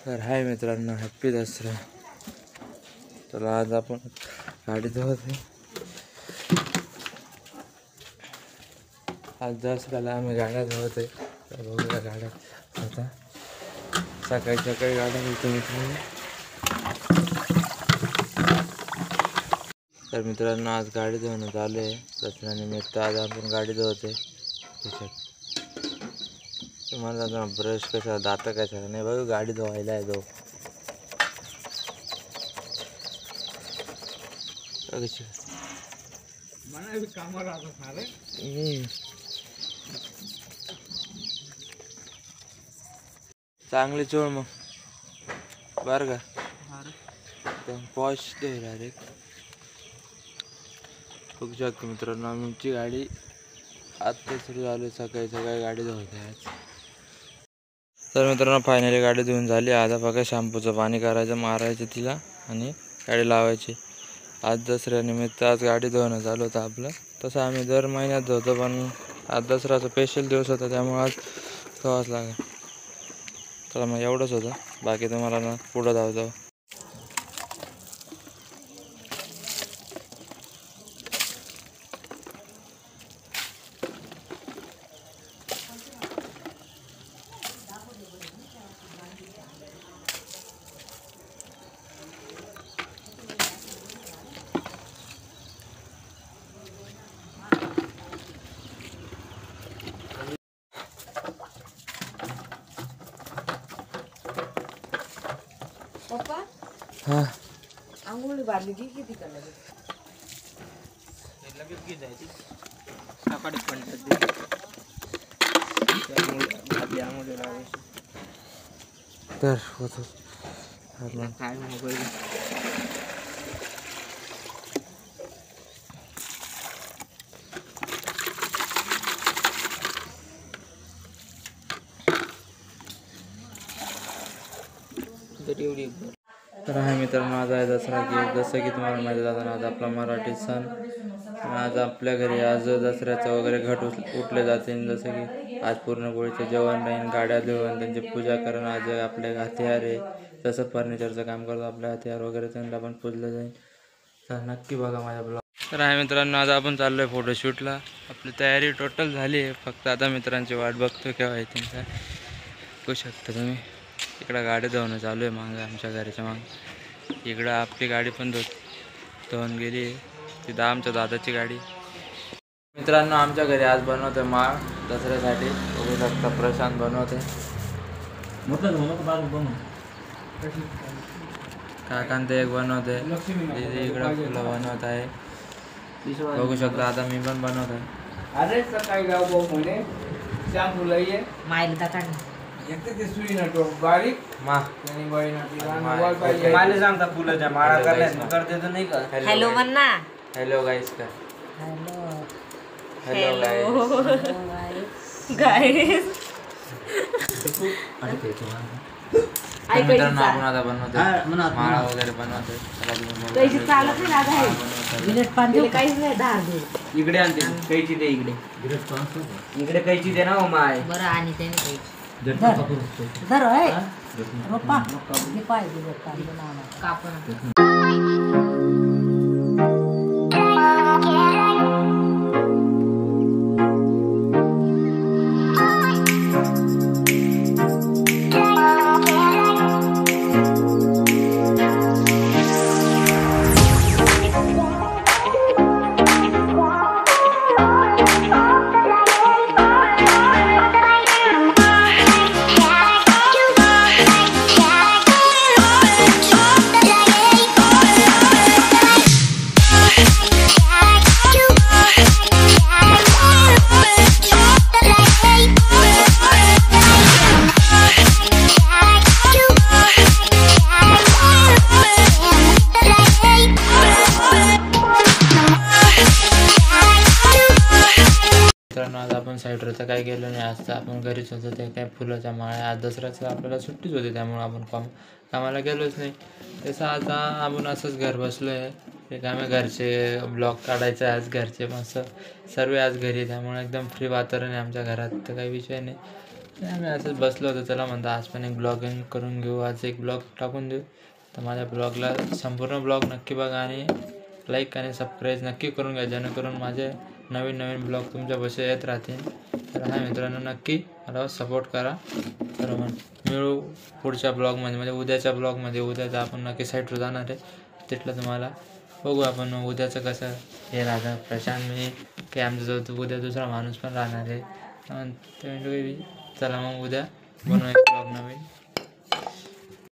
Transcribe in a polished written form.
तर हाय मित्रांनो, हॅप्पी दसरा. चला आज आपण गाडी धुवत आहे. आज दसऱ्याला आम्ही गाड्या धुवत आहे. तर बघूया गाड्या आता सकाळी सकाळी गाड्या धुतो मित्रांनो. तर मित्रांनो आज गाडी धुवणं चालू आहे. दसऱ्यानिमित्त आज आपण गाडी धुवते. तुम्हाला आता ब्रश कसा, दात कसा नाही बघू, गाडी धुवायला आहे तो. चांगले चोळ मग बर का, पॉश दे डायरेक्ट. बघू शकतो मित्रांनो आमची गाडी आत्ता सुरू झाली. सकाळी सकाळी गाडी धुवते आज. तर मित्रांनो फायनली गाडी धुवून झाली. आता बघा शॅम्पूचं पाणी करायचं, मारायचं तिला आणि गाडी लावायची. आज दसऱ्यानिमित्त आज गाडी धुवणं चालू होतं आपलं. तसं आम्ही दर महिन्यात धुतो, पण आज दसऱ्याचा स्पेशल दिवस होता त्यामुळे आज धुवाच लागेल. चला मग एवढंच होतं, बाकी तुम्हाला ना पुढं धावतो. पप्पा हां आंघोळी बांधली की किती करणार लगेच घे जायची सकाळी पंचायत आपली आंघोळी लावायची. तर होतो काय मोबाईल एवढी. तर आहे मित्रांनो आज आहे दसरा. की जसं की तुम्हाला माहिती झालं, आज आपला मराठी सण. आज आपल्या घरी आज दसऱ्याचं वगैरे घट उठले जाते. जसं की आज पुरणपोळीचं जेवण राहीन, गाड्या धुवून त्यांची पूजा करून. आज आपले हत्यार आहे, जसं फर्निचरचं काम करतो आपले हत्यार वगैरे, त्यांना पण पूजलं जाईल. तर नक्की बघा माझ्या ब्लॉग. तर आहे मित्रांनो आज आपण चाललो आहे फोटोशूटला. आपली तयारी टोटल झाली आहे, फक्त आता मित्रांची वाट बघतो केव्हा येतील. काय बघू शकता तुम्ही, इकडं गाडी धुवणं चालू आहे मागं आमच्या घराच्या मागं. इकडं आपली गाडी पण धुवून गेली आहे. तिथं आमच्या दादाची गाडी. मित्रांनो आमच्या घरी आज बनवते माळ दसऱ्यासाठी. बघू शकता प्रशांत बनवते. काकांत एक बनवते, इकडं फुलं बनवत आहे. बघू शकता आता मी पण बनवत आहे. अरे सकाळी गाव भाऊ म्हणे श्याम फुलं ये मायला काढ बारीक मला सांगता फुलाच्या माळा करण्यात करते तर नाही का. हॅलो म्हण ना. हॅलो गाईस का. हॅलो हॅलो गाईस. मित्रांनो आपण आता बनवतो माळा वगैरे बनवतो. काहीच नाही धार इकडे आणते कैची दे, इकडे इकडे कैची दे ना हो माय. बरं. आणि त्याने काहीच धर रोपा पाहिजे कापून. आज आपण साईडरचं काय केलं नाही. आज तर आपण घरीच होतो. ते काय फुलाच्या माळ्या, आज दसऱ्याचं आपल्याला सुट्टीच होती त्यामुळे आपण कामाला गेलोच नाही. तसं आता आपण असंच घर बसलो आहे. ते काय घरचे ब्लॉग काढायचं आहे आज. घरचे मस्त सर्व आज घरी, त्यामुळे एकदम फ्री वातावरण आहे आमच्या घरात. तर काही विषय नाही. ते आम्ही असंच बसलो होतो, चला म्हणतो आज पण एक ब्लॉगिंग करून घेऊ, आज एक ब्लॉग टाकून देऊ. तर माझ्या ब्लॉगला संपूर्ण ब्लॉग नक्की बघा आणि लाईक आणि सबस्क्राईब नक्की करून घ्या, जेणेकरून माझे नवीन नवीन ब्लॉग तुमच्यापाशी येत राहतील. तर हा मित्रांनो, नक्की मला सपोर्ट करा. तर मग मिळू पुढच्या ब्लॉगमध्ये, म्हणजे उद्याच्या ब्लॉगमध्ये. उद्याचा आपण नक्की साईटवर जाणार आहे, तिथलं तुम्हाला बघू आपण उद्याचं कसं हे राहतं. प्रशांत मी काही आमच्याजवळ तर उद्या दुसरा माणूस पण राहणार आहे. ते चला मग उद्या बनवू एक ब्लॉग नवीन.